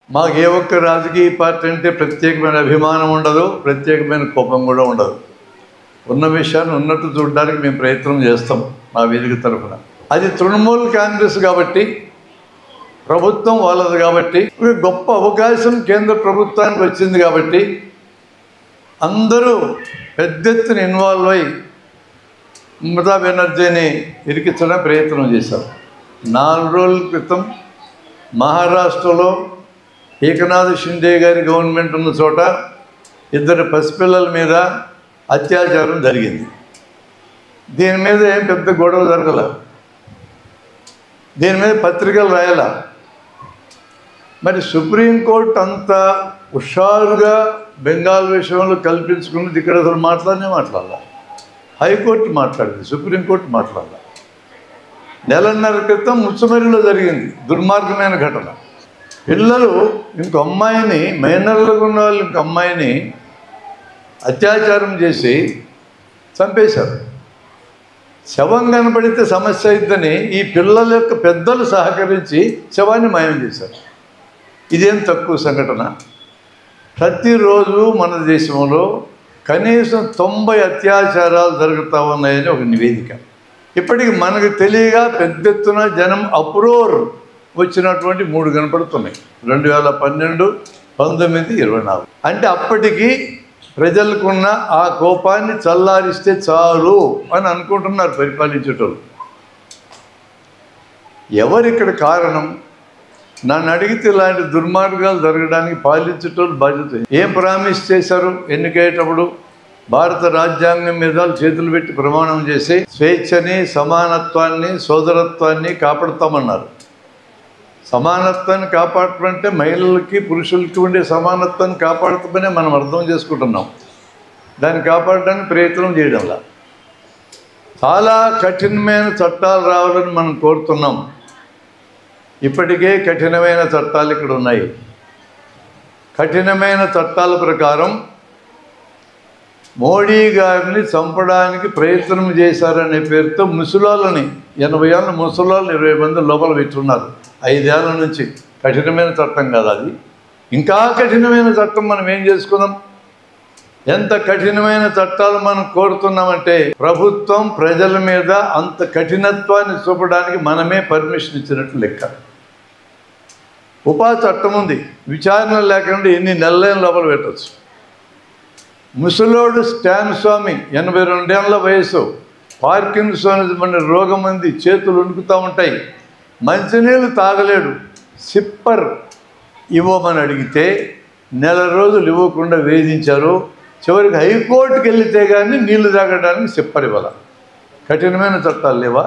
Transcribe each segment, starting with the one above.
మాకు ఏ ఒక్క రాజకీయ పార్టీ అంటే ప్రత్యేకమైన అభిమానం ఉండదు, ప్రత్యేకమైన కోపం కూడా ఉండదు. ఉన్న విషయాన్ని ఉన్నట్టు చూడడానికి మేము ప్రయత్నం చేస్తాం మా వేదిక తరఫున. అది తృణమూల్ కాంగ్రెస్ కాబట్టి, ప్రభుత్వం వాళ్ళది కాబట్టి, గొప్ప అవకాశం కేంద్ర ప్రభుత్వానికి వచ్చింది కాబట్టి అందరూ పెద్ద ఎత్తున ఇన్వాల్వ్ అయ్యి మమతా బెనర్జీని ఇరికించడానికి ప్రయత్నం చేశారు. 4 రోజుల క్రితం మహారాష్ట్రలో ఏకనాథ్ షిండే గారి గవర్నమెంట్ ఉన్న చోట 2 పసిపిల్లల మీద అత్యాచారం జరిగింది. దీని మీద ఏం పెద్ద గొడవ జరగల, దీని మీద పత్రికలు రాయాల. మరి సుప్రీంకోర్టు అంత హుషారుగా బెంగాల్ విషయంలో కల్పించుకున్నది ఇక్కడ అసలు మాట్లాడాల. హైకోర్టు మాట్లాడింది, సుప్రీంకోర్టు మాట్లాడాల. 1.5 క్రితం ముచ్చమరిలో జరిగింది దుర్మార్గమైన ఘటన. పిల్లలు ఇంకో అమ్మాయిని, మైనర్లుగా ఉన్న వాళ్ళు ఇంకో అమ్మాయిని అత్యాచారం చేసి చంపేశారు. శవం కనపడితే సమస్య అయిద్దని ఈ పిల్లల యొక్క పెద్దలు సహకరించి శవాన్ని మాయం చేశారు. ఇదేం తక్కువ సంఘటన. ప్రతిరోజు మన దేశంలో కనీసం 90 అత్యాచారాలు జరుగుతూ ఉన్నాయని ఒక నివేదిక. ఇప్పటికి మనకు తెలియగా పెద్ద ఎత్తున జనం అప్రోర్ వచ్చినటువంటి 3 కనపడుతున్నాయి. 2012, 19, 24. అంటే అప్పటికి ప్రజలకున్న ఆ కోపాన్ని చల్లారిస్తే చాలు అని అనుకుంటున్నారు పరిపాలించేటోళ్ళు. ఎవరిక్కడ కారణం? నన్ను అడిగితే ఇలాంటి దుర్మార్గాలు జరగడానికి పాలించేటోళ్ళు బాధ్యత. ఏం ప్రామిస్ చేశారు ఎన్నికయ్యేటప్పుడు? భారత రాజ్యాంగం మీద చేతులు పెట్టి ప్రమాణం చేసి స్వేచ్ఛని, సమానత్వాన్ని, సోదరత్వాన్ని కాపాడుతామన్నారు. సమానత్వాన్ని కాపాడటం అంటే మహిళలకి పురుషులకి ఉండే సమానత్వాన్ని కాపాడుతామని మనం అర్థం చేసుకుంటున్నాం. దాన్ని కాపాడడానికి ప్రయత్నం చేయడంలా చాలా కఠినమైన చట్టాలు రావాలని మనం కోరుతున్నాం. ఇప్పటికే కఠినమైన చట్టాలు ఇక్కడ ఉన్నాయి. కఠినమైన చట్టాల ప్రకారం మోడీ గారిని చంపడానికి ప్రయత్నం చేశారనే పేరుతో ముసలాళ్ళని 80 ఏళ్ళ ముసలాళ్ళు 20 మంది లోపల పెట్టున్నారు 5 ఏళ్ళ నుంచి. కఠినమైన చట్టం కదా అది. ఇంకా కఠినమైన చట్టం మనం ఏం చేసుకున్నాం? ఎంత కఠినమైన చట్టాలు మనం కోరుతున్నామంటే ప్రభుత్వం ప్రజల మీద అంత కఠినత్వాన్ని చూపడానికి మనమే పర్మిషన్ ఇచ్చినట్లు లెక్క. ఉపా చట్టం ఉంది, విచారణ లేకుండా ఎన్ని నెలలైన లోపల పెట్టవచ్చు. ముసలోడు స్టాన్ స్వామి 82 ఏళ్ళ వయసు, పార్కిన్సోనిజం అనే రోగం ఉంది, చేతులు వణుకుతూ ఉంటాయి, మంచినీళ్ళు తాగలేడు. సిప్పర్ ఇవ్వమని అడిగితే 1 రోజులు ఇవ్వకుండా వేధించారు. చివరికి హైకోర్టుకి వెళితే కానీ నీళ్లు తాగడానికి సిప్పర్ ఇవ్వాల. కఠినమైన చట్టాలు లేవా?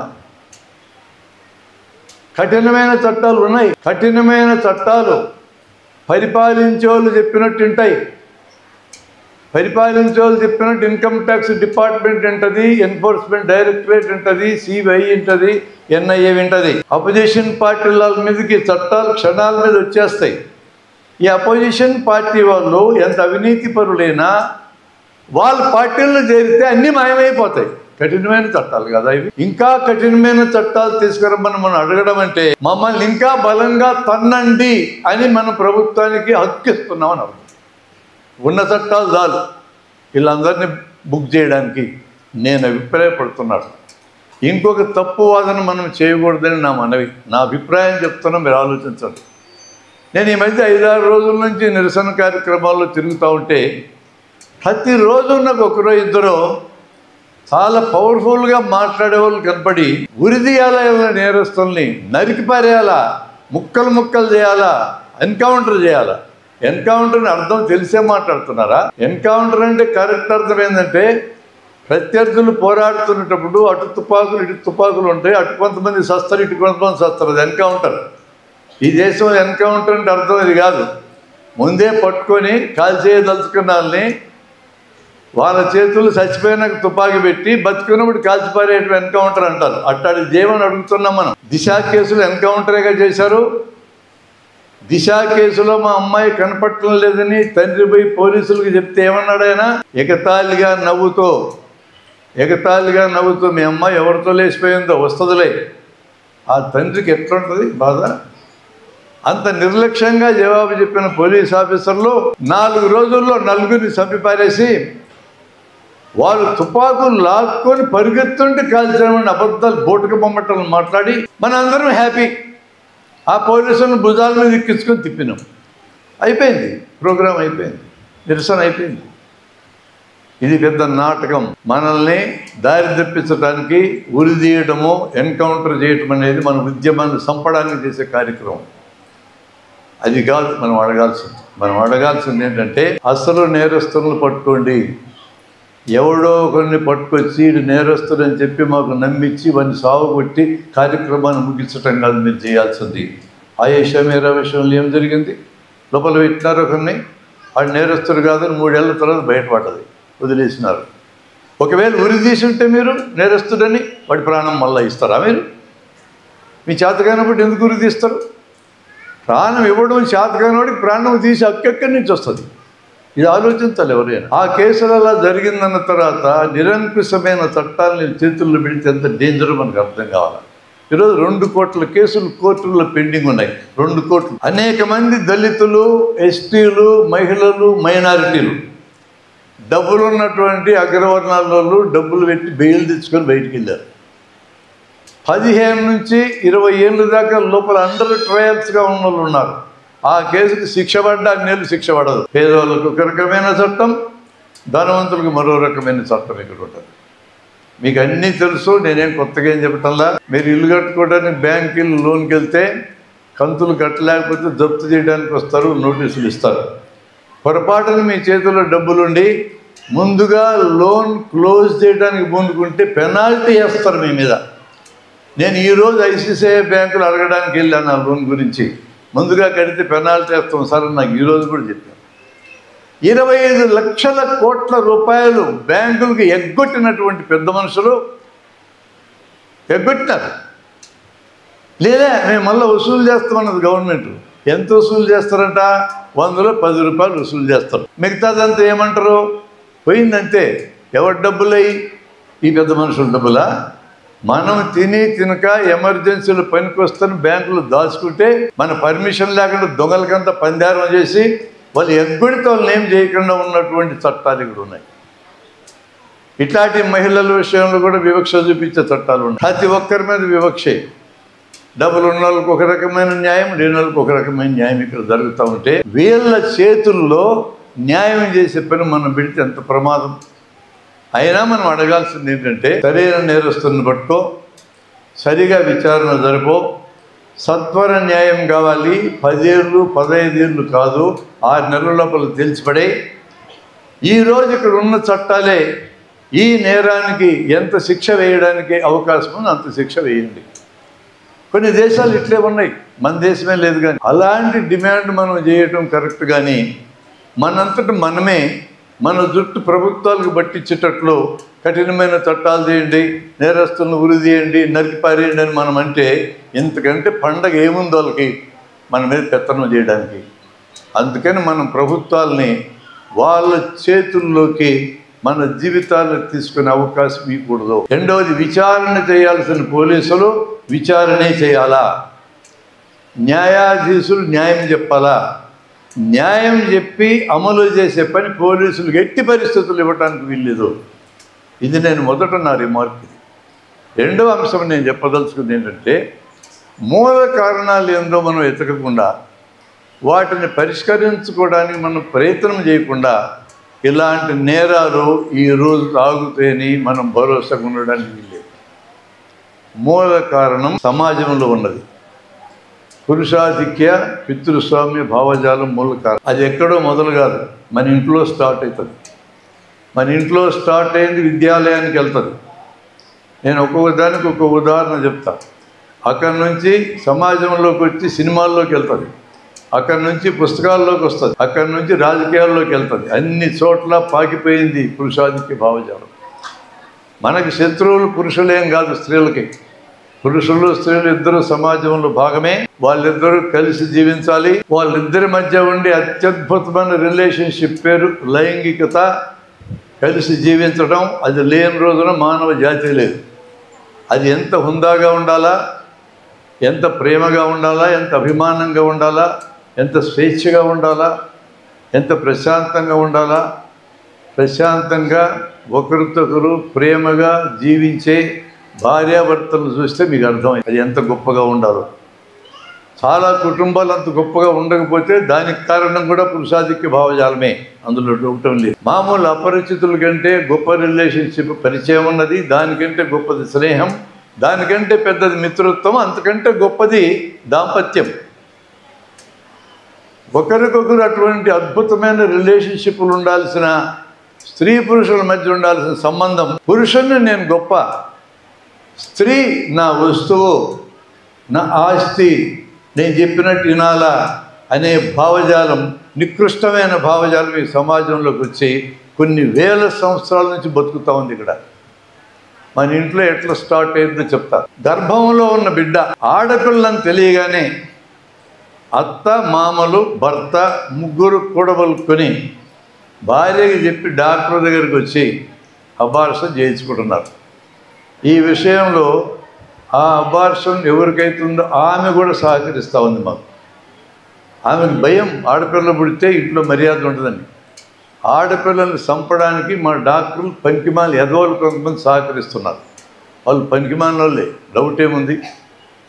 కఠినమైన చట్టాలు ఉన్నాయి. కఠినమైన చట్టాలు పరిపాలించే వాళ్ళు చెప్పినట్టు ఉంటాయి. పరిపాలించే వాళ్ళు చెప్పినట్టు ఇన్కమ్ ట్యాక్స్ డిపార్ట్మెంట్ ఉంటుంది, ఎన్ఫోర్స్మెంట్ డైరెక్టరేట్ ఉంటుంది, సిబిఐ ఉంటుంది, ఎన్ఐఏ ఉంటుంది. అపోజిషన్ పార్టీల మీదకి చట్టాలు క్షణాల మీద వచ్చేస్తాయి. ఈ అపోజిషన్ పార్టీ వాళ్ళు ఎంత అవినీతి పరులైనా వాళ్ళ పార్టీల్లో చేరితే అన్నీ మాయమైపోతాయి. కఠినమైన చట్టాలు కదా ఇవి. ఇంకా కఠినమైన చట్టాలు తీసుకురమ్మని మనం అడగడం అంటే మమ్మల్ని ఇంకా బలంగా తన్నండి అని మన ప్రభుత్వానికి హక్కిస్తున్నామని అర్థం. ఉన్న చట్టాలు చాలు వీళ్ళందరినీ బుక్ చేయడానికి నేను అభిప్రాయపడుతున్నాను. ఇంకొక తప్పు వాదన మనం చేయకూడదని నా మనవి. నా అభిప్రాయం చెప్తున్నా, మీరు ఆలోచించండి. నేను ఈ మధ్య 5-6 రోజుల నుంచి నిరసన కార్యక్రమాల్లో తిరుగుతూ ఉంటే ప్రతిరోజు నాకు 1-2 చాలా పవర్ఫుల్గా మాట్లాడే వాళ్ళు కనపడి ఉరిదీయాలా నేరస్తుల్ని, నరికి పారేయాలా, ముక్కలు ముక్కలు చేయాలా, ఎన్కౌంటర్ చేయాలా. ఎన్కౌంటర్ని అర్థం తెలిసే మాట్లాడుతున్నారా? ఎన్కౌంటర్ అంటే కరెక్ట్ అర్థం ఏంటంటే ప్రత్యర్థులు పోరాడుతున్నప్పుడు అటు తుపాకులు ఇటు తుపాకులు ఉంటాయి, అటు కొంతమంది సస్తారు, ఇటు కొంతమంది సస్తారు. అది ఎన్కౌంటర్. ఈ దేశంలో ఎన్కౌంటర్ అంటే అర్థం ఇది కాదు. ముందే పట్టుకొని కాల్చేయదలుచుకున్న వాళ్ళని వాళ్ళ చేతులు చచ్చిపోయినాక తుపాకీ పెట్టి బతుకున్నప్పుడు కాల్చిపారేయటం ఎన్కౌంటర్ అంటారు. అట్టాడి జీవనం అడుగుతున్నాం మనం. దిశ కేసులు ఎన్కౌంటరేగా చేశారు. దిశ కేసులో మా అమ్మాయి కనపడటం లేదని తండ్రి పోయి పోలీసులకు చెప్తే ఏమన్నాడు ఆయన? ఎగతాళిగా నవ్వుతూ మీ అమ్మాయి ఎవరితో లేచిపోయిందో వస్తుందిలే. ఆ తండ్రికి ఎట్లుంటుంది బాధ? అంత నిర్లక్ష్యంగా జవాబు చెప్పిన పోలీస్ ఆఫీసర్లు 4 రోజుల్లో 4గురిని చంపిపారేసి వాళ్ళు తుపాకులు లాక్కొని పరిగెత్తుంటే కాల్చామని అబద్ధాలు బోటుకు బొమ్మటలు మాట్లాడి మన అందరం హ్యాపీ. ఆ పోలీసులను భుజాల మీద ఎక్కించుకొని తిప్పినాం. అయిపోయింది, ప్రోగ్రాం అయిపోయింది, నిరసన అయిపోయింది. ఇది పెద్ద నాటకం. మనల్ని దారి తప్పించడానికి ఉరి తీయడము, ఎన్కౌంటర్ చేయటం అనేది మన ఉద్యమాన్ని చంపడానికి చేసే కార్యక్రమం. అది కాదు మనం అడగాల్సింది. మనం అడగాల్సింది ఏంటంటే అసలు నేరస్తులను పట్టుకోండి. ఎవడో కొన్ని పట్టుకొచ్చి ఇది నేరస్తుడు అని చెప్పి మాకు నమ్మించి వాడిని సాగు కొట్టి కార్యక్రమాన్ని ముగించటం కాదు మీరు చేయాల్సింది. ఆయేషా మీరా విషయంలో ఏం జరిగింది? లోపల పెట్టినారు ఒకరిని, వాడు నేరస్తుడు కాదని 3 ఏళ్ల తర్వాత బయటపడ్డది, వదిలేసినారు. ఒకవేళ ఉరి తీసి ఉంటే మీరు నేరస్తుడని వాడి ప్రాణం మళ్ళీ ఇస్తారా? మీరు మీ చేతకానప్పుడు ఎందుకు ఉరి తీస్తారు? ప్రాణం ఇవ్వడం చేతకానవాడికి ప్రాణం తీసి ఎక్కడి నుంచి వస్తుంది? ఇది ఆలోచించాలి ఎవరైనా. ఆ కేసులు అలా జరిగిందన్న తర్వాత నిరంకుశమైన చట్టాలని చేతుల్లో పెడితే ఎంత డేంజర్ మనకు అర్థం కావాలి. ఈరోజు 2 కోట్ల కేసులు కోర్టుల్లో పెండింగ్ ఉన్నాయి. 2 కోట్లు. అనేక మంది దళితులు, ఎస్టీలు, మహిళలు, మైనారిటీలు, డబ్బులు ఉన్నటువంటి అగ్రవర్ణాలలో డబ్బులు పెట్టి బెయిల్ తెచ్చుకొని బయటికి వెళ్ళారు. 15 నుంచి 20 ఏళ్ళ దాకా లోపల అండర్ ట్రయల్స్గా ఉన్న వాళ్ళు ఉన్నారు. ఆ కేసుకి శిక్ష పడ్డా 2 నెలలు శిక్ష పడదు. పేదవాళ్ళకు ఒక రకమైన చట్టం, ధనవంతులకు మరో రకమైన చట్టం ఇక్కడ ఉంటుంది. మీకు అన్నీ తెలుసు, నేనేం కొత్తగా ఏం చెప్పటంలా. మీరు ఇల్లు కట్టుకోవడానికి బ్యాంకు లోన్కి వెళ్తే కంతులు కట్టలేకపోతే జప్తు చేయడానికి వస్తారు, నోటీసులు ఇస్తారు. పొరపాటున మీ చేతిలో డబ్బులుండి ముందుగా లోన్ క్లోజ్ చేయడానికి పూనుకుంటే పెనాల్టీ వేస్తారు మీ మీద. నేను ఈరోజు ఐసిఐసిఐ బ్యాంకులు అడగడానికి వెళ్ళాను ఆ లోన్ గురించి. ముందుగా కడితే పెనాల్టీ వేస్తాం సార్ నాకు ఈరోజు కూడా చెప్పాను. 25 లక్షల కోట్ల రూపాయలు బ్యాంకులకు ఎగ్గొట్టినటువంటి పెద్ద మనుషులు ఎగ్గొట్టినారు. లేదా మేము మళ్ళీ వసూలు చేస్తామన్నది గవర్నమెంట్. ఎంత వసూలు చేస్తారంట? 100లో 10 రూపాయలు వసూలు చేస్తారు. మిగతాదంతా ఏమంటారు? పోయిందంతే. ఎవరి డబ్బులయ్యి? ఈ పెద్ద మనుషుల డబ్బులా? మనం తినక ఎమర్జెన్సీలు పనికొస్తాను బ్యాంకులు దాచుకుంటే మన పర్మిషన్ లేకుండా దొంగలకంతా పందారం చేసి వాళ్ళు ఎగ్గొడితే వాళ్ళని ఏం చేయకుండా ఉన్నటువంటి చట్టాలు ఇక్కడ ఉన్నాయి. ఇట్లాంటి మహిళల విషయంలో కూడా వివక్ష చూపించే చట్టాలు ఉన్నాయి. ప్రతి ఒక్కరి మీద వివక్షే. డబ్బులు ఉన్న వాళ్ళకి ఒక రకమైన న్యాయం, లేని వాళ్ళకి ఒక రకమైన న్యాయం ఇక్కడ జరుగుతూ ఉంటే వీళ్ళ చేతుల్లో న్యాయం చేసే పని మనం పెడితే ఎంత ప్రమాదం. అయినా మనం అడగాల్సింది ఏంటంటే సరైన నేరస్తులను పట్టుకో, సరిగా విచారణ జరుపో, సత్వర న్యాయం కావాలి. 10 ఏళ్ళు 15 ఏళ్ళు కాదు, 6 నెలల లోపల తెలిసిపడే. ఈరోజు ఇక్కడ ఉన్న చట్టాలే ఈ నేరానికి ఎంత శిక్ష వేయడానికి అవకాశం ఉందో అంత శిక్ష వేయండి. కొన్ని దేశాలు ఇట్లే ఉన్నాయి, మన దేశమే లేదు. కానీ అలాంటి డిమాండ్ మనం చేయటం కరెక్ట్. కానీ మనంతట మనమే మన జుట్టు ప్రభుత్వాలకు పట్టించేటట్లు కఠినమైన చట్టాలు చేయండి, నేరస్తులను ఉరి తీయండి, నరికి పారేయండి అని మనం అంటే ఇంతకంటే పండగ ఏముంది వాళ్ళకి మన మీద పెత్తనం చేయడానికి. అందుకని మనం ప్రభుత్వాలని వాళ్ళ చేతుల్లోకి మన జీవితాలను తీసుకునే అవకాశం ఇవ్వకూడదు. రెండవది, విచారణ చేయాల్సిన పోలీసులు విచారణే చేయాలా, న్యాయాధీశులు న్యాయం చెప్పాలా. న్యాయం చెప్పి అమలు చేసే పని పోలీసులకు ఎట్టి పరిస్థితులు ఇవ్వడానికి వీల్లేదు. ఇది నేను మొదట నా రిమార్క్. ఇది రెండవ అంశం నేను చెప్పదలుచుకుంది ఏంటంటే మూల కారణాలు ఏందో మనం ఎతకకుండా వాటిని పరిష్కరించుకోవడానికి మనం ప్రయత్నం చేయకుండా ఇలాంటి నేరాలు ఈరోజు ఆగుతాయని మనం భరోసాగా ఉండడానికి వీల్లేదు. మూల కారణం సమాజంలో ఉన్నది. పురుషాధిక్య పితృస్వామ్య భావజాలం మూల కారణం. అది ఎక్కడో మొదలు కాదు, మన ఇంట్లో స్టార్ట్ అవుతుంది. మన ఇంట్లో స్టార్ట్ అయింది విద్యాలయానికి వెళ్తుంది. నేను ఒక్కొక్క దానికి ఒక్కొక్క ఉదాహరణ చెప్తా. అక్కడి నుంచి సమాజంలోకి వచ్చి సినిమాల్లోకి వెళ్తుంది, అక్కడి నుంచి పుస్తకాల్లోకి వస్తుంది, అక్కడి నుంచి రాజకీయాల్లోకి వెళ్తుంది. అన్ని చోట్ల పాకిపోయింది పురుషాధిక్య భావజాలం. మనకి శత్రువులు పురుషులేం కాదు, స్త్రీలకి. పురుషులు స్త్రీలు ఇద్దరు సమాజంలో భాగమే. వాళ్ళిద్దరూ కలిసి జీవించాలి. వాళ్ళిద్దరి మధ్య ఉండే అత్యద్భుతమైన రిలేషన్షిప్ పేరు లైంగికత. కలిసి జీవించడం, అది లేని రోజున మానవ జాతి లేదు. అది ఎంత హుందాగా ఉండాలా, ఎంత ప్రేమగా ఉండాలా, ఎంత అభిమానంగా ఉండాలా, ఎంత స్వేచ్ఛగా ఉండాలా, ఎంత ప్రశాంతంగా ఉండాలా. ప్రశాంతంగా ఒకరితొకరు ప్రేమగా జీవించే భార్యాభర్తలను చూస్తే మీకు అర్థమైంది అది ఎంత గొప్పగా ఉండాలో. చాలా కుటుంబాలు అంత గొప్పగా ఉండకపోతే దానికి కారణం కూడా పురుషాధిక్య భావజాలమే, అందులో డౌటం లేదు. మామూలు అపరిచితుల కంటే గొప్ప రిలేషన్షిప్ పరిచయం ఉన్నది, దానికంటే గొప్పది స్నేహం, దానికంటే పెద్దది మిత్రత్వం, అంతకంటే గొప్పది దాంపత్యం. ఒకరికొకరు అటువంటి అద్భుతమైన రిలేషన్షిప్లు ఉండాల్సిన, స్త్రీ పురుషుల మధ్య ఉండాల్సిన సంబంధం, పురుషుణ్ణి నేను గొప్ప, స్త్రీ నా వస్తువు, నా ఆస్తి, నేను చెప్పినట్టు వినాలా అనే భావజాలం, నికృష్టమైన భావజాలం ఈ సమాజంలోకి వచ్చి కొన్ని వేల సంవత్సరాల నుంచి బతుకుతూ ఉంది. ఇక్కడ మన ఇంట్లో ఎట్లా స్టార్ట్ అయిందో చెప్తా. గర్భంలో ఉన్న బిడ్డ ఆడపిల్లని తెలియగానే అత్త, మామలు, భర్త ముగ్గురు కూడబలుకొని భార్యకి చెప్పి డాక్టర్ దగ్గరికి వచ్చి అబార్షన్ చేయించుకుంటున్నారు. ఈ విషయంలో ఆ అబార్షన్ ఎవరికైతుందో ఆమె కూడా సహకరిస్తూ ఉంది మాకు. ఆమెకు భయం, ఆడపిల్ల పుడితే ఇంట్లో మర్యాద ఉంటుందని. ఆడపిల్లల్ని చంపడానికి మా డాక్టర్లు పనికిమాలి ఎదవాళ్ళు కొంతమంది సహకరిస్తున్నారు. వాళ్ళు పనికిమాలిన వాళ్ళే, డౌట్ ఏముంది.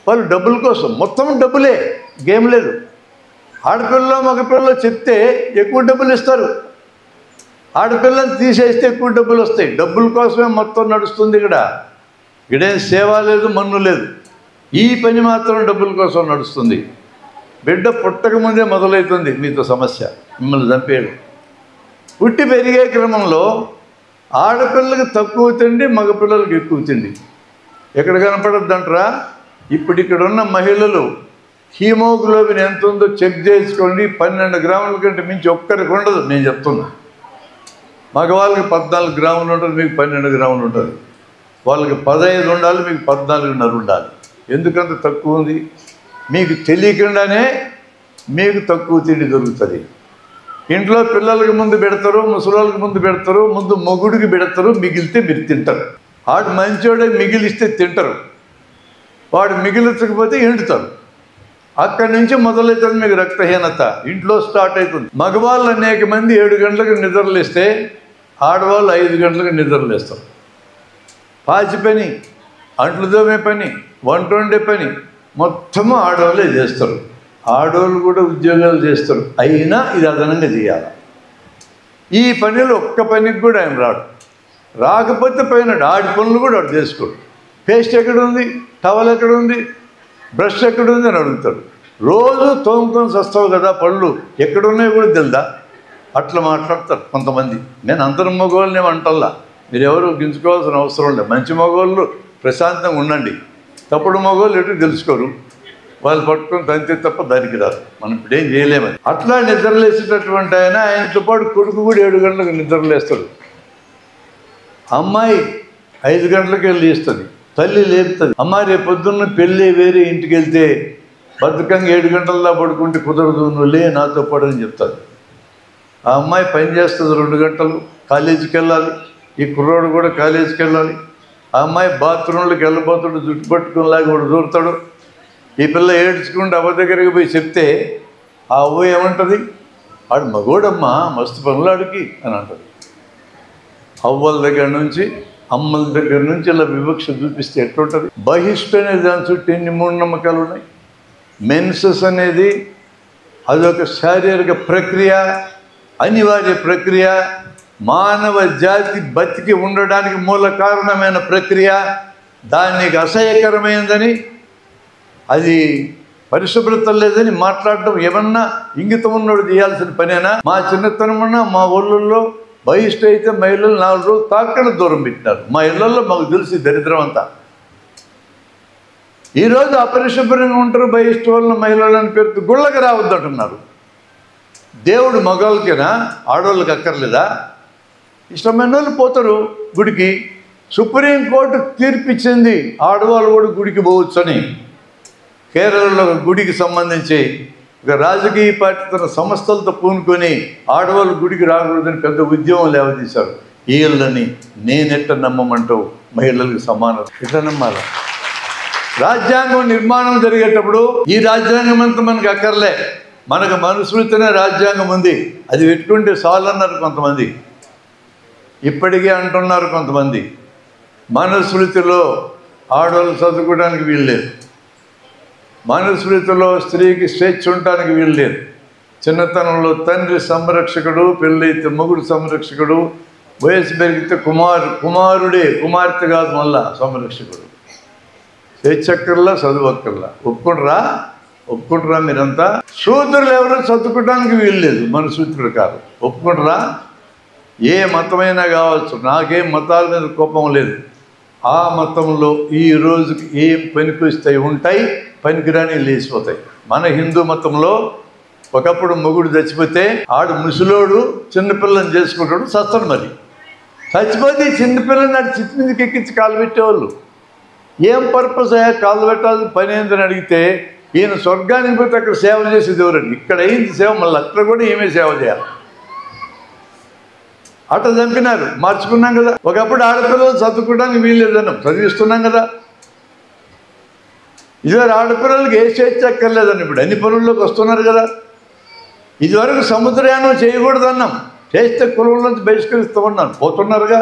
వాళ్ళు డబ్బుల కోసం, మొత్తం డబ్బులే, గేమ్ లేదు. ఆడపిల్ల మగపిల్ల చెప్తే ఎక్కువ డబ్బులు ఇస్తారు, ఆడపిల్లని తీసేస్తే ఎక్కువ డబ్బులు వస్తాయి. డబ్బుల కోసమే మొత్తం నడుస్తుంది. ఇక్కడేం సేవ లేదు, మన్ను లేదు. ఈ పని మాత్రం డబ్బుల కోసం నడుస్తుంది. బిడ్డ పుట్టకముందే మొదలవుతుంది మీతో సమస్య, మిమ్మల్ని చంపేయడం. పుట్టి పెరిగే క్రమంలో ఆడపిల్లకి తక్కువ తిండి, మగపిల్లలకి ఎక్కువ తిండి. ఎక్కడ కనపడద్దంటారా? ఇక్కడ ఉన్న మహిళలు హీమోగ్లోబిన్ ఎంత ఉందో చెక్ చేసుకోండి. 12 గ్రాముల కంటే మించి ఒక్కరికి ఉండదు. నేను చెప్తున్నా, మగవాళ్ళకి 14 గ్రాములు ఉంటుంది, మీకు 12 గ్రాములు ఉంటుంది. వాళ్ళకి 15 ఉండాలి, మీకు 14.5 ఉండాలి. ఎందుకంత తక్కువ ఉంది? మీకు తెలియకుండానే మీకు తక్కువ తిండి దొరుకుతుంది. ఇంట్లో పిల్లలకి ముందు పెడతారు, ముసలోళ్ళకి ముందు పెడతారు, ముందు మొగుడికి పెడతారు, మిగిలితే మీరు తింటారు. వాడు మంచోడే మిగిలిస్తే తింటారు, వాడు మిగిలించకపోతే ఎండుతారు. అక్కడి నుంచి మొదలవుతుంది మీకు రక్తహీనత, ఇంట్లో స్టార్ట్ అవుతుంది. మగవాళ్ళు అనేక మంది 7 గంటలకు నిద్రలేస్తే ఆడవాళ్ళు 5 గంటలకు నిద్రలేస్తారు. పాచి పని, అంట్లు తోమే పని, వంట వండే పని మొత్తము ఆడవాళ్ళే చేస్తారు. ఆడవాళ్ళు కూడా ఉద్యోగాలు చేస్తారు, అయినా ఇది అదనంగా చేయాలి. ఈ పనిలో ఒక్క పనికి కూడా ఆయన రాడు. రాకపోతే పైన ఆడి పనులు కూడా వాడు చేసుకోడు. పేస్ట్ ఎక్కడుంది, టవల్ ఎక్కడుంది, బ్రష్ ఎక్కడుంది అని అడుగుతాడు. రోజు తోముకొని వస్తావు కదా, పళ్ళు ఎక్కడున్నాయో కూడా తెలుదా? అట్లా మాట్లాడతారు కొంతమంది. నేను అందరం మగవాళ్ళని అంటల్లా, మీరు ఎవరు గించుకోవాల్సిన అవసరం లేదు. మంచి మగవాళ్ళు ప్రశాంతంగా ఉండండి, తప్పుడు మగవాళ్ళు ఎటు తెలుసుకోరు, వాళ్ళు పట్టుకొని తంతే తప్ప దానికి రాదు. మనం ఇప్పుడేం చేయలేమని. అట్లా నిద్రలేసేటటువంటి ఆయనతో పాటు కొడుకు కూడా 7 గంటలకు నిద్రలేస్తాడు. అమ్మాయి 5 గంటలకు వెళ్ళి ఇస్తుంది, తల్లి లేపుతుంది. అమ్మాయి రేపు పొద్దున్న పెళ్ళి వేరే ఇంటికి వెళ్తే బద్ధకంగా 7 గంటల్లో పడుకుంటే కుదరదు, నువ్వు లే నాతో పాటు అని చెప్తాడు. ఆ అమ్మాయి పని చేస్తుంది 2 గంటలు, కాలేజీకి వెళ్ళాలి. ఈ కుర్రోడు కూడా కాలేజీకి వెళ్ళాలి. ఆ అమ్మాయి బాత్రూంలోకి వెళ్ళిపోతాడు, జుట్టు పట్టుకునిలాగా కూడా దూరుతాడు. ఈ పిల్ల ఏడ్చుకుంటూ అవ్వ దగ్గరికి పోయి చెప్తే ఆ అవ్వ ఏమంటుంది? వాడు మగోడమ్మా, మస్తు పనులాడికి అని అంటుంది. అవ్వల దగ్గర నుంచి, అమ్మల దగ్గర నుంచి ఇలా వివక్ష చూపిస్తే ఎట్లుంటుంది? బహిష్టు అనే దాని చుట్టూ ఎన్ని మూఢనమ్మకాలు ఉన్నాయి. మెన్సెస్ అనేది అదొక శారీరక ప్రక్రియ, అనివార్య ప్రక్రియ, మానవ జాతి బతికి ఉండడానికి మూల కారణమైన ప్రక్రియ. దానికి అసహ్యకరమైనదని, అది పరిశుభ్రత లేదని మాట్లాడటం ఏమన్నా ఇంగితం ఉన్నోడు చేయాల్సిన పనేనా? మా చిన్నతనమున్నా మా ఊళ్ళల్లో బహిష్టు అయితే మహిళలు 4 రోజులు తాకడం దూరం పెట్టినారు. మా ఇళ్లలో మాకు తెలిసి దరిద్రం అంతా. ఈరోజు అపరిశుభ్రంగా ఉంటారు, బహిష్టు వల్ల మహిళలని పేరుతో గుళ్ళకి రావద్దు అంటున్నారు. దేవుడు మగవాళ్ళకేనా, ఆడవాళ్ళకి అక్కర్లేదా? ఇష్టమైన వాళ్ళు పోతారు గుడికి. సుప్రీంకోర్టు తీర్పిచ్చింది ఆడవాళ్ళు కూడా గుడికి పోవచ్చు అని. కేరళలో గుడికి సంబంధించి ఒక రాజకీయ పార్టీ తన సంస్థలతో పూనుకొని ఆడవాళ్ళు గుడికి రాకూడదని పెద్ద ఉద్యమం లేవదీశారు. వీళ్ళని నేనెట్ట నమ్మమంటావు? మహిళలకు సమానం ఎట్లా నమ్మాలి? రాజ్యాంగం నిర్మాణం జరిగేటప్పుడు ఈ రాజ్యాంగం అంతా మనకు అక్కర్లే, మనకు మనుస్మృతినే రాజ్యాంగం ఉంది, అది పెట్టుకుంటే చాలు అన్నారు కొంతమంది. ఇప్పటికీ అంటున్నారు కొంతమంది. మనుస్మృతిలో ఆడవాళ్ళు చదువుకోవడానికి వీలు లేదు, మనుస్మృతిలో స్త్రీకి స్వేచ్ఛ ఉండటానికి వీలు లేదు. చిన్నతనంలో తండ్రి సంరక్షకుడు, పెళ్ళైతే మొగుడు సంరక్షకుడు, వయసు పెరిగితే కుమారుడే, కుమార్తె కాదు మళ్ళా సంరక్షకుడు. స్వేచ్ఛక్కర్లా, చదువక్కర్లా. ఒప్పుకుంటారా మీరంతా? శూద్రులు ఎవరో చదువుకోవడానికి వీలు లేదు మనుస్మృతులు కాదు. ఒప్పుకుంటారా? ఏ మతమైనా కావచ్చు, నాకేం మతాల మీద కోపం లేదు. ఆ మతంలో ఈ రోజుకి ఏం పనికొస్తాయి ఉంటాయి, పనికిరాని లేచిపోతాయి. మన హిందూ మతంలో ఒకప్పుడు మొగుడు చచ్చిపోతే ఆడు ముసలోడు చిన్నపిల్లని చేసుకుంటాడు, చస్తాడు. మరి చచ్చిపోతే చిన్నపిల్లని నాడు చిత్తి మీదకి ఎక్కించి కాలు పెట్టేవాళ్ళు. ఏం పర్పస్ అయ్యా కాలు పెట్టాల్సిన పని ఏందని అడిగితే, ఈయన స్వర్గానికి పోతే అక్కడ సేవ చేసేది ఎవరండి, ఇక్కడ అయింది సేవ, మళ్ళీ అక్కడ కూడా ఏమే సేవ చేయాలి. అట్లా చంపినారు, మార్చుకున్నాం కదా. ఒకప్పుడు ఆడపిల్లలు చదువుకోవడానికి వీల్లేదన్నాం, చదివిస్తున్నాం కదా. ఇదివరకు ఆడపిల్లలకి ఏ స్వేచ్ఛ అక్కర్లేదని ఇప్పుడు అన్ని పనుల్లోకి వస్తున్నారు కదా. ఇదివరకు సముద్రయానం చేయకూడదన్నాం, చేస్తే కులంలోంచి బహిష్కరిస్తామన్నాను, పోతున్నారుగా.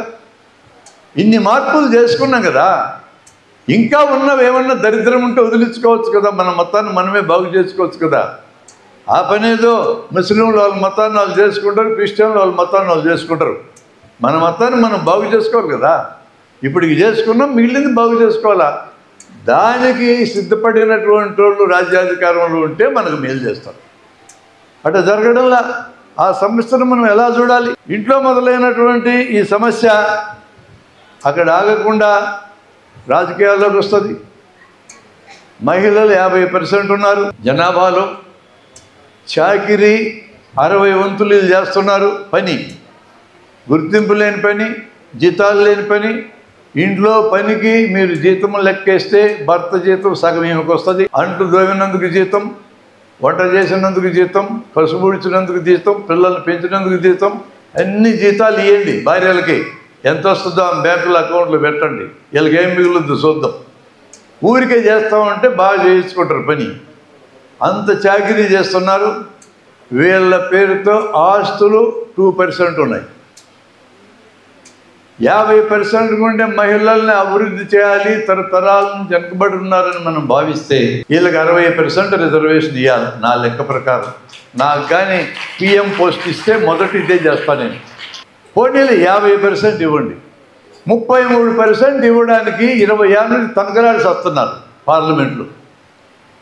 ఇన్ని మార్పులు చేసుకున్నాం కదా. ఇంకా ఉన్నవి ఏమన్నా దరిద్రం ఉంటే వదిలించుకోవచ్చు కదా, మన మతాన్ని మనమే బాగు చేసుకోవచ్చు కదా. ఆ పనేదో ముస్లింలు వాళ్ళ మతాన్ని వాళ్ళు చేసుకుంటారు, క్రిస్టియన్లు వాళ్ళ మతాన్ని వాళ్ళు చేసుకుంటారు. మన మతాన్ని మనం బాగు చేసుకోవాలి కదా. ఇప్పుడు ఇది చేసుకున్నాం, మిగిలింది బాగు చేసుకోవాలా. దానికి సిద్ధపడినటువంటి వాళ్ళు రాజ్యాధికారంలో ఉంటే మనకు మేలు చేస్తారు. అట్లా జరగడంలా ఆ సమస్యను మనం ఎలా చూడాలి? ఇంట్లో మొదలైనటువంటి ఈ సమస్య అక్కడ ఆగకుండా రాజకీయాల్లోకి వస్తుంది. మహిళలు 50% ఉన్నారు జనాభాలో. చాకిరీ 60 వంతులు చేస్తున్నారు పని, గుర్తింపు లేని పని, జీతాలు లేని పని. ఇంట్లో పనికి మీరు జీతం లెక్కేస్తే భర్త జీతం సగం ఏమికి వస్తుంది. అంటు దోవినందుకు జీతం, వంట చేసినందుకు జీతం, పసుపుడిచినందుకు జీతం, పిల్లల్ని పెంచినందుకు జీతం, అన్ని జీతాలు ఇవ్వండి భార్యలకి. ఎంత వస్తుందో ఆ బ్యాంకుల అకౌంట్లో పెట్టండి, వీళ్ళకి ఏం మిగులుద్దు చూద్దాం. ఊరికే చేస్తామంటే బాగా చేయించుకుంటారు పని. అంత చాకిరీ చేస్తున్నారు. వీళ్ళ పేరుతో ఆస్తులు 2% ఉన్నాయి. 50% ఉండే మహిళల్ని అభివృద్ధి చేయాలి, తరతరాలను వెనుకబడి ఉన్నారని మనం భావిస్తే వీళ్ళకి 60% రిజర్వేషన్ ఇవ్వాలి. నా లెక్క ప్రకారం నాకు కానీ పిఎం పోస్ట్ ఇస్తే మొదటి ఇదే చేస్తాను నేను. పోటీలు 50% ఇవ్వండి. 33% ఇవ్వడానికి 20 ఏళ్ళ నుంచి తనకలాడి వస్తున్నారు పార్లమెంట్లో.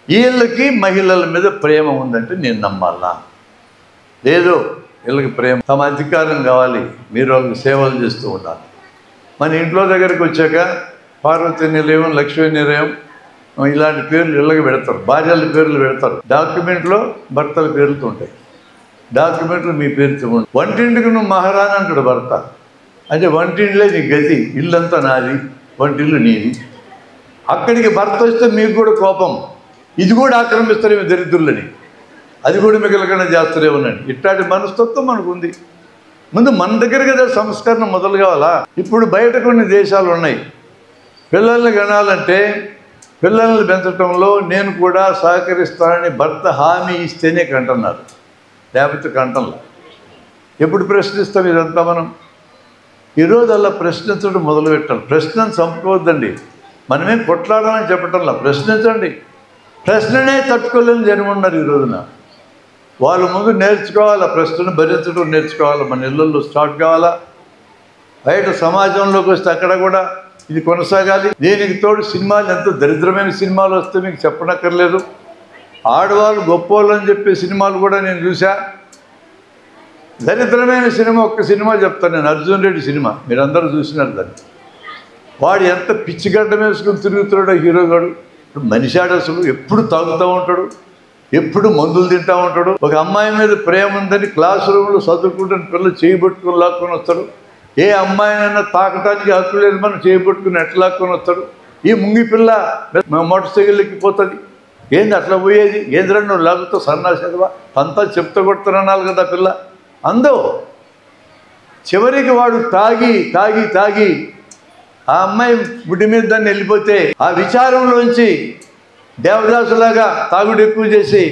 వీళ్ళకి మహిళల మీద ప్రేమ ఉందంటే నేను నమ్మాలా? లేదు, వీళ్ళకి ప్రేమ, తమ అధికారం కావాలి, మీరు వాళ్ళకి సేవలు చేస్తూ ఉండాలి. మన ఇంట్లో దగ్గరికి వచ్చాక పార్వతీ నిలయం, లక్ష్మీ నిలయం ఇలాంటి పేర్లు ఇళ్ళకి పెడతారు, భార్యల పేర్లు పెడతారు. డాక్యుమెంట్లో భర్తల పేర్లతో ఉంటాయి, డాక్యుమెంట్లు మీ పేరుతో ఉంటాయి. వంటింటికి నువ్వు మహారాణి అంటాడు భర్త. అంటే వంటింటిలో నీ గతి, ఇల్లంతా నాది, వంటిల్లు నీది. అక్కడికి భర్త వస్తే మీకు కూడా కోపం, ఇది కూడా ఆక్రమిస్తారేమో దరిద్రులని, అది కూడా మిగలకుండా చేస్తారేమోనండి. ఇట్లాంటి మనస్తత్వం మనకు ఉంది. ముందు మన దగ్గర కదా సంస్కరణ మొదలు కావాలా. ఇప్పుడు బయట కొన్ని దేశాలు ఉన్నాయి, పిల్లల్ని కనాలంటే పిల్లల్ని పెంచడంలో నేను కూడా సహకరిస్తానని భర్త హామీ ఇస్తేనే కంటున్నారు, లేకపోతే కంటంలా. ఎప్పుడు ప్రశ్నిస్తాం ఇదంతా మనం? ఈరోజు అలా ప్రశ్నించడం మొదలుపెట్టాలి. ప్రశ్నను చంపుకోవద్దండి, మనమేం కొట్లాడాలని చెప్పటంలా, ప్రశ్నించండి. ప్రశ్ననే తట్టుకోలేని జనం ఉన్నారు ఈ రోజున. వాళ్ళ ముందు నేర్చుకోవాలా, ప్రశ్నను భరించడం నేర్చుకోవాలా. మన ఇళ్ళల్లో స్టార్ట్ కావాలా. బయట సమాజంలోకి వస్తే అక్కడ కూడా ఇది కొనసాగాలి. దీనికి తోడు సినిమాలు, ఎంతో దరిద్రమైన సినిమాలు వస్తే మీకు చెప్పనక్కర్లేదు. ఆడవాళ్ళు గొప్పోళ్ళు అని చెప్పే సినిమాలు కూడా నేను చూసా. దరిద్రమైన సినిమా ఒక్క సినిమా చెప్తాను నేను, అర్జున్ రెడ్డి సినిమా, మీరందరూ చూసినారు దాన్ని. వాడు ఎంత పిచ్చిగడ్డం వేసుకుని తిరుగుతున్నాడో హీరోగాడు. ఇప్పుడు మనిషి అసలు ఎప్పుడు తాగుతూ ఉంటాడు, ఎప్పుడు మందులు తింటూ ఉంటాడు. ఒక అమ్మాయి మీద ప్రేమ ఉందని క్లాస్ రూమ్లో చదువుకుంటున్న పిల్లలు చేయబట్టుకుని లాక్కొని వస్తాడు. ఏ అమ్మాయినైనా తాకటానికి హక్కు లేదు, మనం చేయబట్టుకుని ఎట్లా లాక్కొని వస్తాడు. ఈ ముంగి పిల్ల మోటార్ సైకిల్ ఎక్కిపోతుంది. ఏంది అట్లా పోయేది? ఏంద్రా నువ్వు లాగుతో సన్నాసేదవా అంతా చెప్తా కొడుతున్నాను కదా పిల్ల అందో. చివరికి వాడు తాగి తాగి తాగి ఆ అమ్మాయి గుడ్డి మీద దాన్ని వెళ్ళిపోతే ఆ విచారంలోంచి దేవదాసులాగా తాగుడు ఎక్కువ చేసి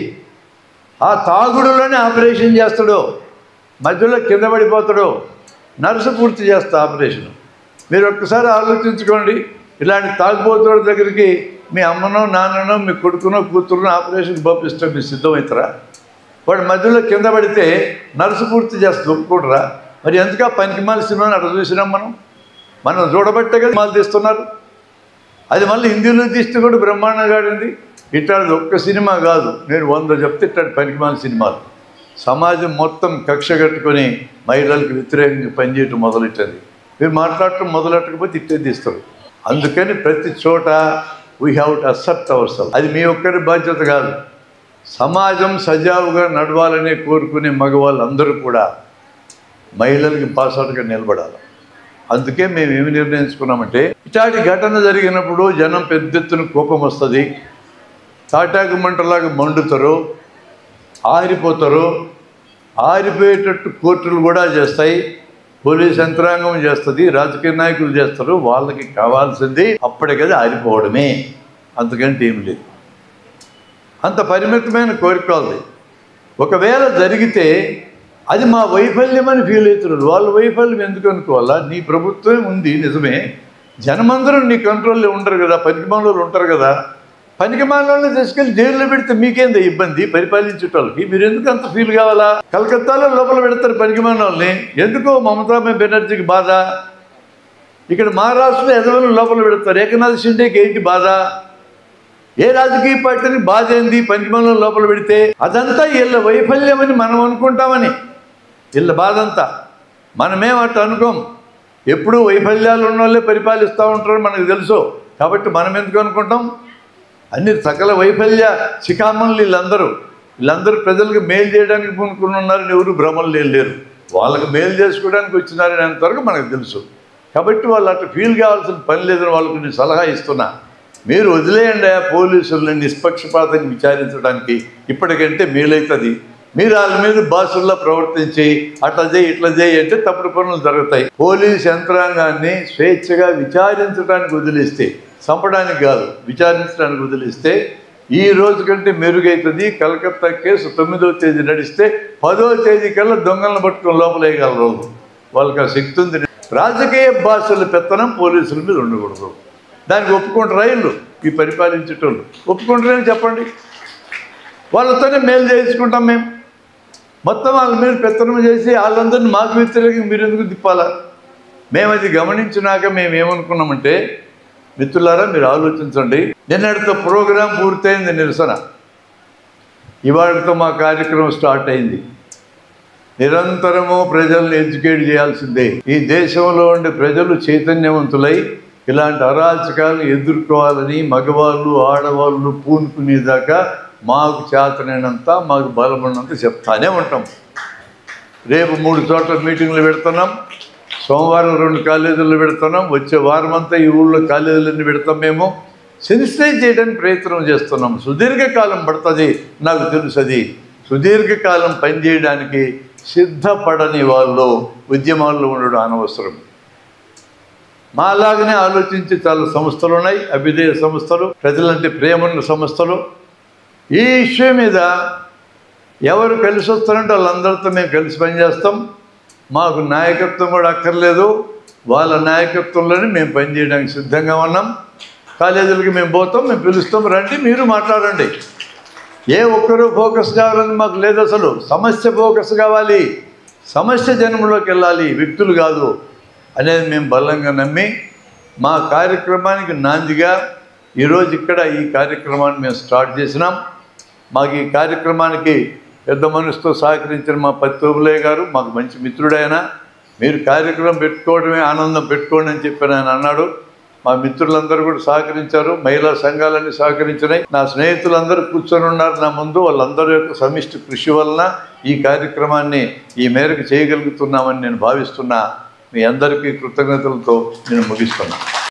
ఆ తాగుడులోనే ఆపరేషన్ చేస్తాడు, మధ్యలో కింద పడిపోతాడు, నర్సు పూర్తి చేస్తా ఆపరేషన్. మీరు ఒక్కసారి ఆలోచించుకోండి, ఇలాంటి తాగుబోతుల దగ్గరికి మీ అమ్మనో నాన్ననో మీ కొడుకునో కూతురునో ఆపరేషన్ పంపిస్తే మీరు సిద్ధమవుతారా? వాడు మధ్యలో కింద పడితే నర్సు పూర్తి చేస్తే ఒప్పుకుంటారా? మరి ఎందుకు పనికిమాల సినిమాని అట్లా చూసినాం మనం చూడబట్టే కదా సినిమాలు తీస్తున్నారు. అది మళ్ళీ హిందీలో తీస్తే కూడా బ్రహ్మాండంగా ఆడింది. ఇట్లాంటిది ఒక్క సినిమా కాదు, నేను 100 చెప్తే ఇట్లాంటి పనికిమాల సినిమాలు. సమాజం మొత్తం కక్ష కట్టుకొని మహిళలకు వ్యతిరేకంగా పనిచేయటం మొదలెట్టది. మీరు మాట్లాడటం మొదలెట్టకపోతే ఇట్టే తీస్తారు. అందుకని ప్రతి చోట we have to accept our self. అది మీ ఒక్కరి బాధ్యత కాదు, సమాజం సజావుగా నడవాలని కోరుకునే మగవాళ్ళందరూ కూడా మహిళలకి బాసటగా నిలబడాలి. అందుకే మేము ఏమి నిర్ణయించుకున్నామంటే, ఇట్లాంటి ఘటన జరిగినప్పుడు జనం పెద్ద ఎత్తున కోపం వస్తుంది, తాటాకు మంటలాగా మండుతారు, ఆరిపోతారు. ఆరిపోయేటట్టు కోర్టులు కూడా చేస్తాయి, పోలీస్ యంత్రాంగం చేస్తుంది, రాజకీయ నాయకులు చేస్తారు. వాళ్ళకి కావాల్సింది అప్పటికది ఆరిపోవడమే, అంతకంటే ఏం లేదు. అంత పరిమితమైన కోరిక వాళ్ళది. ఒకవేళ జరిగితే అది మా వైఫల్యం అని ఫీల్ అవుతున్నారు. వాళ్ళ వైఫల్యం ఎందుకు అనుకోవాలా? నీ ప్రభుత్వం ఉంది నిజమే, జనమందరూ నీ కంట్రోల్లో ఉండరు కదా, పనికిమాలలో ఉంటారు కదా. పనికిమాలని తీసుకెళ్ళి జైల్లో పెడితే మీకేంది ఇబ్బంది? పరిపాలించేటోళ్ళకి మీరు ఎందుకు అంత ఫీల్ కావాలా? కలకత్తాలో లోపల పెడతారు పనికిమాలని, ఎందుకో మమతా బెనర్జీకి బాధ. ఇక్కడ మహారాష్ట్రలో ఎదవలు లోపల పెడతారు, ఏకనాథ్ షిండేకి ఏంటి బాధ? ఏ రాజకీయ పార్టీని బాధ ఏంది పనికిమాలను లోపల పెడితే? అదంతా వీళ్ళ వైఫల్యం అని మనం అనుకుంటామని, వీళ్ళ బాధ అంతా. మనమేం అట్లా అనుకోం. ఎప్పుడూ వైఫల్యాలు ఉన్న వాళ్ళే పరిపాలిస్తూ ఉంటారని మనకు తెలుసు. కాబట్టి మనం ఎందుకు అనుకుంటాం? అన్ని సకల వైఫల్య శిఖామణులు వీళ్ళందరూ ప్రజలకు మేలు చేయడానికి పూనుకుని ఉన్నారని ఎవరు భ్రమలు లేరు. వాళ్ళకి మేలు చేసుకోవడానికి వచ్చినారని అంతవరకు మనకు తెలుసు. కాబట్టి వాళ్ళు అట్లా ఫీల్ కావాల్సిన పని లేదని వాళ్ళకు నేను సలహా ఇస్తున్నా. మీరు వదిలేయండి పోలీసుల్ని నిష్పక్షపాతంగా విచారించడానికి, ఇప్పటికంటే మేలవుతుంది. మీరు వాళ్ళ మీద బాసుల్లా ప్రవర్తించి అట్లా చేయి ఇట్లా చేయి అంటే తప్పుడు పనులు జరుగుతాయి. పోలీస్ యంత్రాంగాన్ని స్వేచ్ఛగా విచారించడానికి వదిలేస్తే, చంపడానికి కాదు విచారించడానికి వదిలిస్తే ఈ రోజు కంటే మెరుగవుతుంది. కలకత్తా కేసు 9వ తేదీ నడిస్తే 10వ తేదీ కల్లా దొంగలను పట్టుకొని లోపలేయగలరు. వాళ్ళకి ఆ శక్తి ఉంది. రాజకీయ భాషల పెత్తనం పోలీసుల మీద ఉండకూడదు. దానికి ఒప్పుకుంటారు రైళ్ళు, ఈ పరిపాలించేటోళ్ళు ఒప్పుకుంటారని చెప్పండి. వాళ్ళతోనే మేలు చేయించుకుంటాం మేము. మొత్తం వాళ్ళ మీద పెత్తనం చేసి వాళ్ళందరినీ మాకు వ్యతిరేకంగా మీరు ఎందుకు తిప్పాలా? మేము అది గమనించినాక మేము ఏమనుకున్నామంటే, మిత్రులారా మీరు ఆలోచించండి. నిన్నటితో ప్రోగ్రాం పూర్తయింది నిరసన, ఇవాళతో మా కార్యక్రమం స్టార్ట్ అయింది. నిరంతరము ప్రజల్ని ఎడ్యుకేట్ చేయాల్సిందే. ఈ దేశంలో ఉండే ప్రజలు చైతన్యవంతులై ఇలాంటి అరాచకాలు ఎదుర్కోవాలని మగవాళ్ళు ఆడవాళ్ళు పూనుకునేదాకా మాకు చేతనైనంత, మాకు బలమైనంత చెప్తానే ఉంటాం. రేపు 3 చోట్ల మీటింగ్లు పెడుతున్నాం, సోమవారం 2 కాలేజీలు పెడుతున్నాం, వచ్చే వారం అంతా ఈ ఊళ్ళో కాలేజీలన్నీ పెడతాం. మేము సెన్సిటైజ్ చేయడానికి ప్రయత్నం చేస్తున్నాం. సుదీర్ఘకాలం పడుతుంది, నాకు తెలుసు. అది సుదీర్ఘకాలం పనిచేయడానికి సిద్ధపడని వాళ్ళు ఉద్యమాల్లో ఉండడం అనవసరం. మాలాగనే ఆలోచించి చాలా సంస్థలు ఉన్నాయి, అభ్యుదయ సంస్థలు, ప్రజలంటే ప్రేమన్న సంస్థలు. ఈ ఇష్యూ మీద ఎవరు కలిసి వస్తారంటే వాళ్ళందరితో మేము కలిసి పనిచేస్తాం. మాకు నాయకత్వం కూడా అక్కర్లేదు, వాళ్ళ నాయకత్వంలోనే మేము పనిచేయడానికి సిద్ధంగా ఉన్నాం. కాలేజీలకి మేము పోతాం, మేము పిలుస్తాం, రండి మీరు మాట్లాడండి. ఏ ఒక్కరూ ఫోకస్ కావాలని మాకు లేదు. అసలు సమస్య ఫోకస్ కావాలి, సమస్య జనంలోకి వెళ్ళాలి, వ్యక్తులు కాదు అనేది మేము బలంగా నమ్మి మా కార్యక్రమానికి నాందిగా ఈరోజు ఇక్కడ ఈ కార్యక్రమాన్ని మేము స్టార్ట్ చేసినాం. మాకు ఈ కార్యక్రమానికి పెద్ద మనసుతో సహకరించిన మా పత్తిబాబులయ్య గారు మాకు మంచి మిత్రుడైన, మీరు కార్యక్రమం పెట్టుకోవడమే ఆనందం, పెట్టుకోండి అని చెప్పి ఆయన అన్నాడు. మా మిత్రులందరూ కూడా సహకరించారు, మహిళా సంఘాలన్నీ సహకరించినాయి. నా స్నేహితులందరూ కూర్చొని ఉన్నారు నా ముందు. వాళ్ళందరి యొక్క సమిష్టి కృషి వలన ఈ కార్యక్రమాన్ని ఈ మేరకు చేయగలుగుతున్నామని నేను భావిస్తున్నా. మీ అందరికీ కృతజ్ఞతలతో నేను ముగిస్తున్నా.